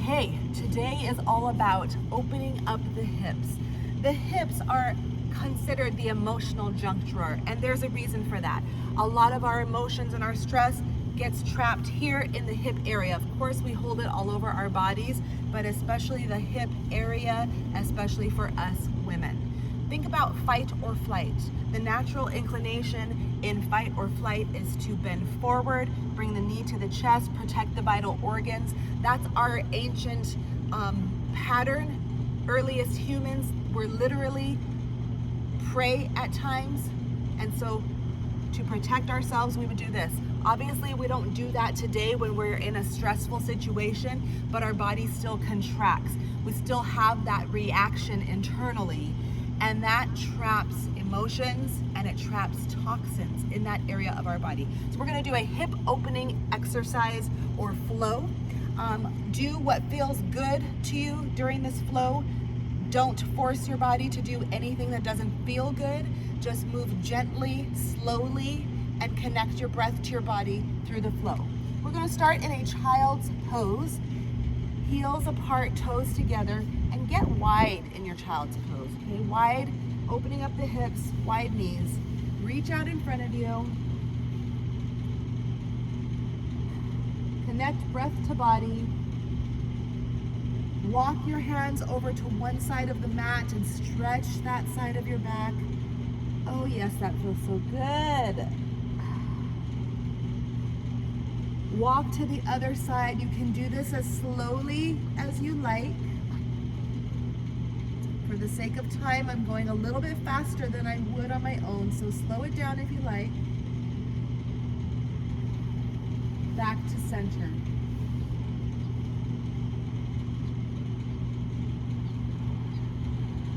Okay, today is all about opening up the hips. The hips are considered the emotional junk drawer, and there's a reason for that. A lot of our emotions and our stress gets trapped here in the hip area. Of course, we hold it all over our bodies, but especially the hip area, especially for us women. Think about fight or flight. The natural inclination in fight or flight is to bend forward, bring the knee to the chest, protect the vital organs. That's our ancient pattern. Earliest humans were literally prey at times, and so to protect ourselves, we would do this. Obviously, we don't do that today when we're in a stressful situation, but our body still contracts. We still have that reaction internally, and that traps emotions and it traps toxins in that area of our body. So we're gonna do a hip opening exercise or flow. Do what feels good to you during this flow. Don't force your body to do anything that doesn't feel good. Just move gently, slowly, and connect your breath to your body through the flow. We're gonna start in a child's pose. Heels apart, toes together, and get wide in your child's pose, okay? Wide, opening up the hips, wide knees. Reach out in front of you. Connect breath to body. Walk your hands over to one side of the mat and stretch that side of your back. Oh yes, that feels so good. Walk to the other side. You can do this as slowly as you like. For the sake of time, I'm going a little bit faster than I would on my own, so slow it down if you like. Back to center.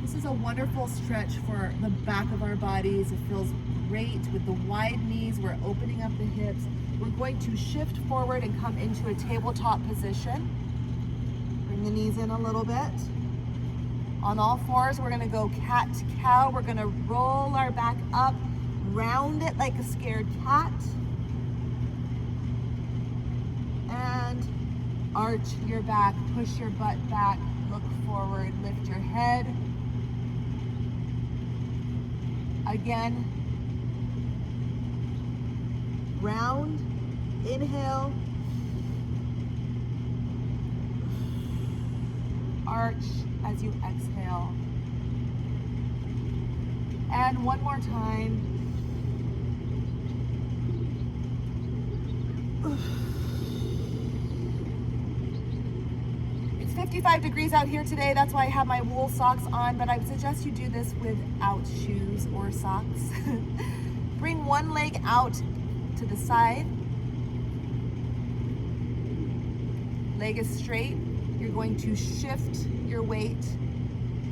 This is a wonderful stretch for the back of our bodies. It feels great with the wide knees. We're opening up the hips. We're going to shift forward and come into a tabletop position. Bring the knees in a little bit. On all fours, we're gonna go cat to cow. We're gonna roll our back up, round it like a scared cat. And arch your back, push your butt back, look forward, lift your head. Again, round, inhale, arch as you exhale. And one more time. It's 55 degrees out here today. That's why I have my wool socks on, but I would suggest you do this without shoes or socks. Bring one leg out to the side. Leg is straight. You're going to shift your weight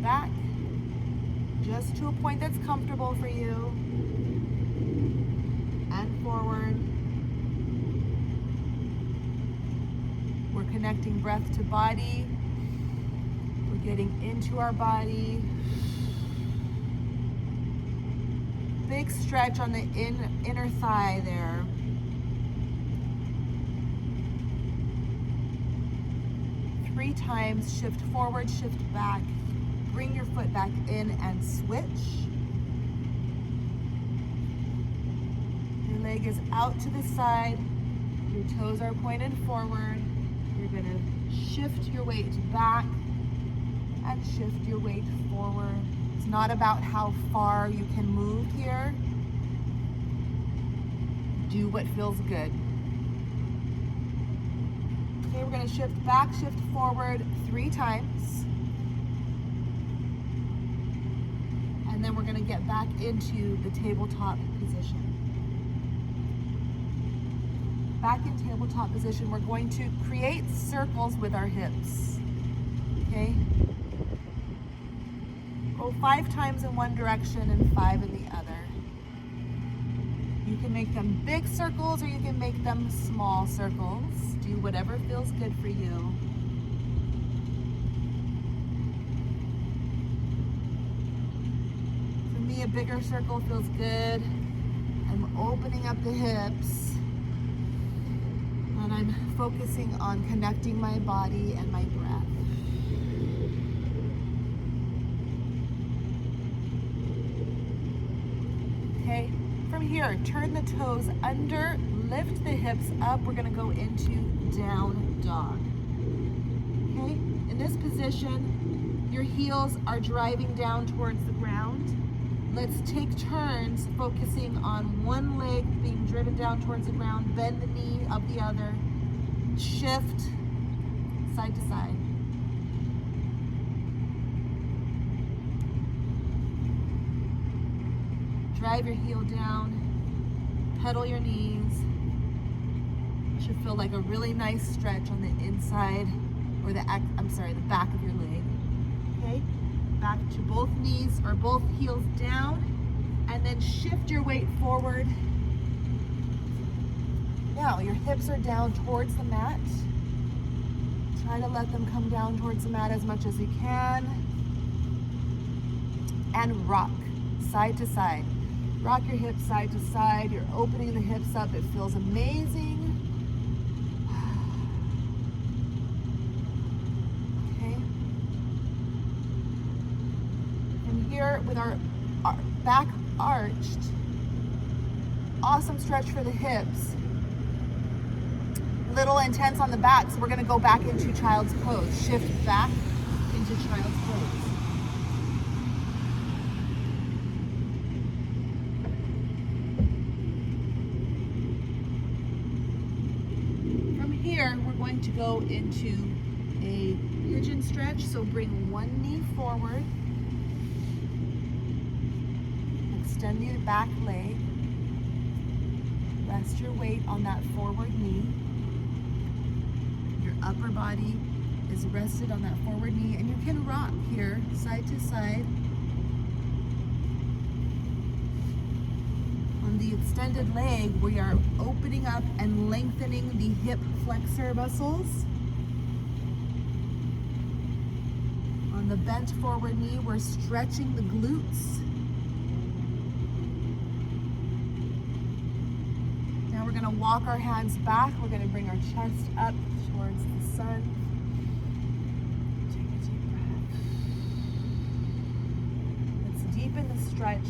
back just to a point that's comfortable for you, and forward. We're connecting breath to body. We're getting into our body. Big stretch on the inner thigh there. Three times, shift forward, shift back. Bring your foot back in and switch. Your leg is out to the side. Your toes are pointed forward. You're gonna shift your weight back and shift your weight forward. It's not about how far you can move here. Do what feels good. Okay, we're gonna shift back, shift forward 3 times. And then we're gonna get back into the tabletop position. Back in tabletop position, we're going to create circles with our hips, okay? Go 5 times in one direction and 5 in the other. You can make them big circles or you can make them small circles. Do whatever feels good for you. For me, a bigger circle feels good. I'm opening up the hips and I'm focusing on connecting my body and my breath. Okay, from here, turn the toes under, lift the hips up. We're gonna go into down dog. Okay, in this position, your heels are driving down towards the ground. Let's take turns focusing on one leg being driven down towards the ground, bend the knee of the other, shift side to side. Drive your heel down, pedal your knees. It should feel like a really nice stretch on the inside, or the back of your leg. Okay, back to both knees or both heels down, and then shift your weight forward. Now your hips are down towards the mat. Try to let them come down towards the mat as much as you can. And rock side to side. Rock your hips side to side. You're opening the hips up. It feels amazing. Okay. And here with our back arched, awesome stretch for the hips. Little intense on the back, so we're going to go back into child's pose. Shift back into child's pose. Here, we're going to go into a pigeon stretch. So bring one knee forward, extend your back leg, rest your weight on that forward knee. Your upper body is rested on that forward knee, and you can rock here side to side. On the extended leg, we are opening up and lengthening the hip flexor muscles. On the bent forward knee, we're stretching the glutes. Now we're going to walk our hands back. We're going to bring our chest up towards the sun. Take a deep breath. Let's deepen the stretch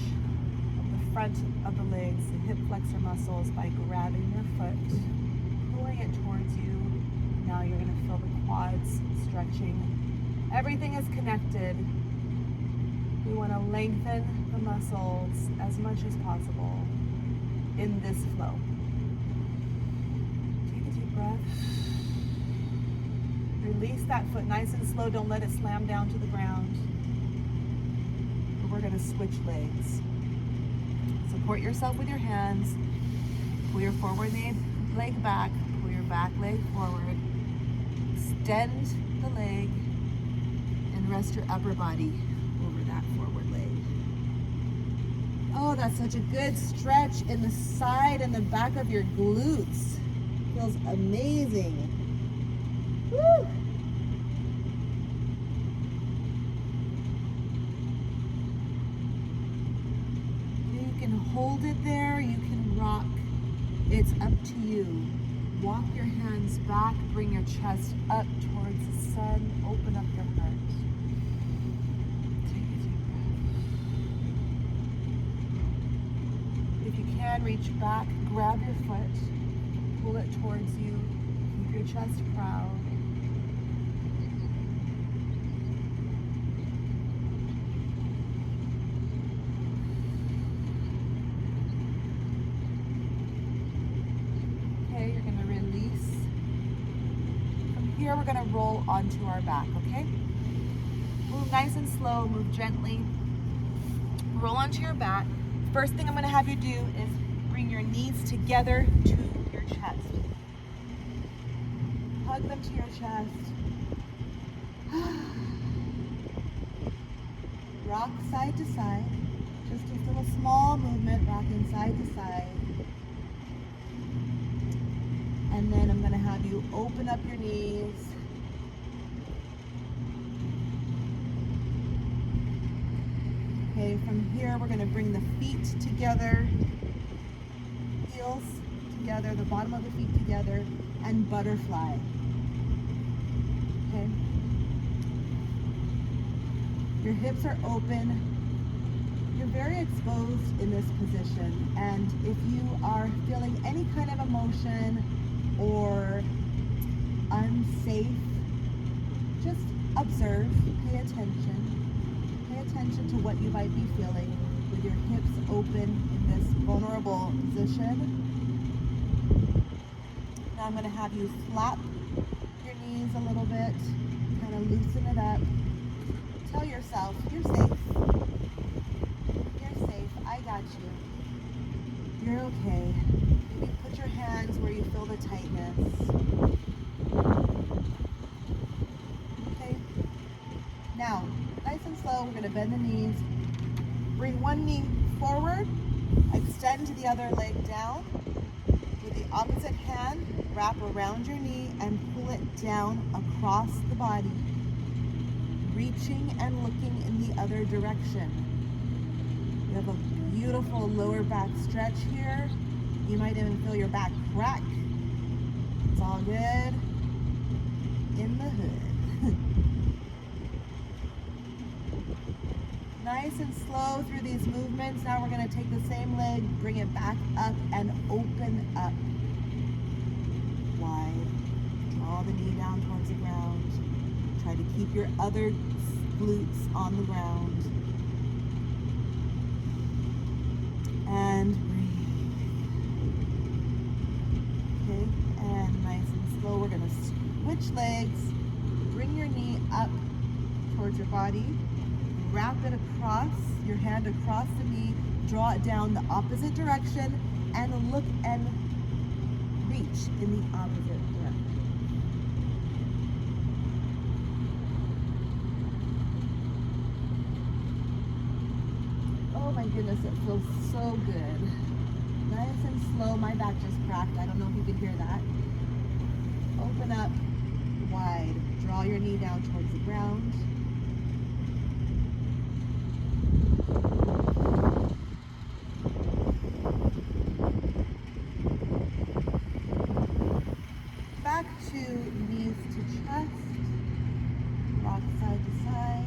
front of the legs, the hip flexor muscles, by grabbing your foot, pulling it towards you. Now you're going to feel the quads stretching. Everything is connected. We want to lengthen the muscles as much as possible in this flow. Take a deep breath. Release that foot nice and slow. Don't let it slam down to the ground. We're going to switch legs. Support yourself with your hands. Pull your forward leg back. Pull your back leg forward. Extend the leg and rest your upper body over that forward leg. Oh, that's such a good stretch in the side and the back of your glutes. Feels amazing. Woo! Hold it there, you can rock. It's up to you. Walk your hands back, bring your chest up towards the sun, open up your heart. Take a deep breath. If you can, reach back, grab your foot, pull it towards you, keep your chest proud. Here we're going to roll onto our back, okay? Move nice and slow, move gently. Roll onto your back. First thing I'm going to have you do is bring your knees together to your chest. Hug them to your chest. Rock side to side. Just a little small movement, rocking side to side. And then I'm going to have you open up your knees. Okay, from here we're going to bring the feet together, heels together, the bottom of the feet together, and butterfly. Okay? Your hips are open. You're very exposed in this position, and if you are feeling any kind of emotion or unsafe, just observe, pay attention. Pay attention to what you might be feeling with your hips open in this vulnerable position. Now I'm going to have you flap your knees a little bit, kind of loosen it up. Tell yourself, you're safe. You're safe. I got you. You're okay. Maybe put your hands where you feel the tightness. Okay. Now, nice and slow, we're going to bend the knees. Bring one knee forward. Extend the other leg down. With the opposite hand, wrap around your knee and pull it down across the body, reaching and looking in the other direction. You have a beautiful lower back stretch here. You might even feel your back crack. It's all good in the hood. Nice and slow through these movements. Now we're going to take the same leg, bring it back up and open up wide. Draw the knee down towards the ground. Try to keep your other glutes on the ground. And breathe. Okay, and nice and slow, we're going to switch legs. Bring your knee up towards your body. Wrap it across, your hand across the knee. Draw it down the opposite direction and look and reach in the opposite direction. Oh my goodness, it feels so good. Nice and slow. My back just cracked. I don't know if you can hear that. Open up wide. Draw your knee down towards the ground. Back to knees to chest. Rock side to side.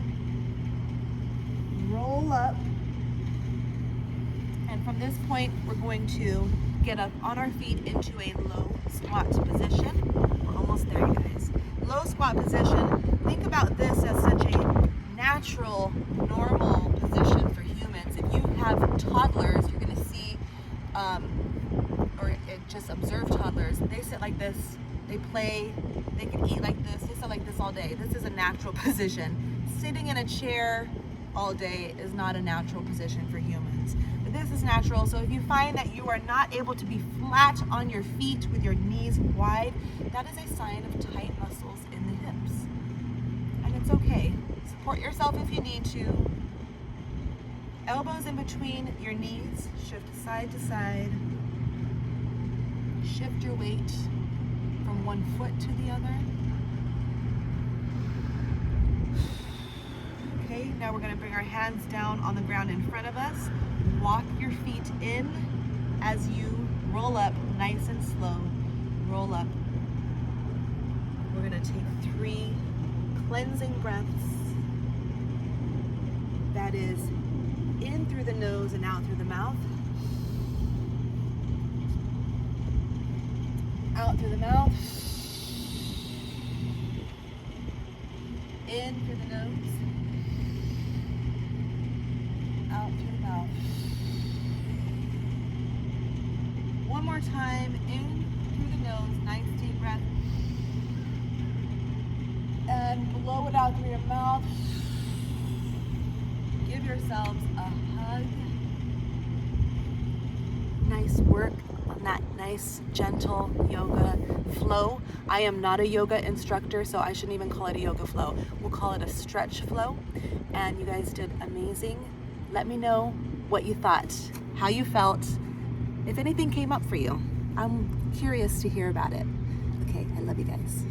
Roll up. And from this point, we're going to get up on our feet into a low squat position. We're almost there, you guys. Low squat position. Think about this as such a natural, normal position for humans. If you have toddlers, you're going to see, or just observe toddlers. They sit like this. They play. They can eat like this. They sit like this all day. This is a natural position. Sitting in a chair all day is not a natural position for humans. But this is natural. So if you find that you are not able to be flat on your feet with your knees wide, that is a sign of tight muscles in the hips. And it's okay. Support yourself if you need to. Elbows in between your knees. Shift side to side. Shift your weight from one foot to the other. Okay, now we're going to bring our hands down on the ground in front of us. Walk your feet in as you roll up nice and slow. Roll up. We're going to take 3 cleansing breaths. That is in through the nose and out through the mouth. Out through the mouth. In through the nose. Out through the mouth. One more time. In through the nose. Nice deep breath. And blow it out through your mouth. Give yourselves a hug. Nice work on that nice, gentle yoga flow. I am not a yoga instructor, so I shouldn't even call it a yoga flow. We'll call it a stretch flow. And you guys did amazing. Let me know what you thought, how you felt, if anything came up for you. I'm curious to hear about it. Okay, I love you guys.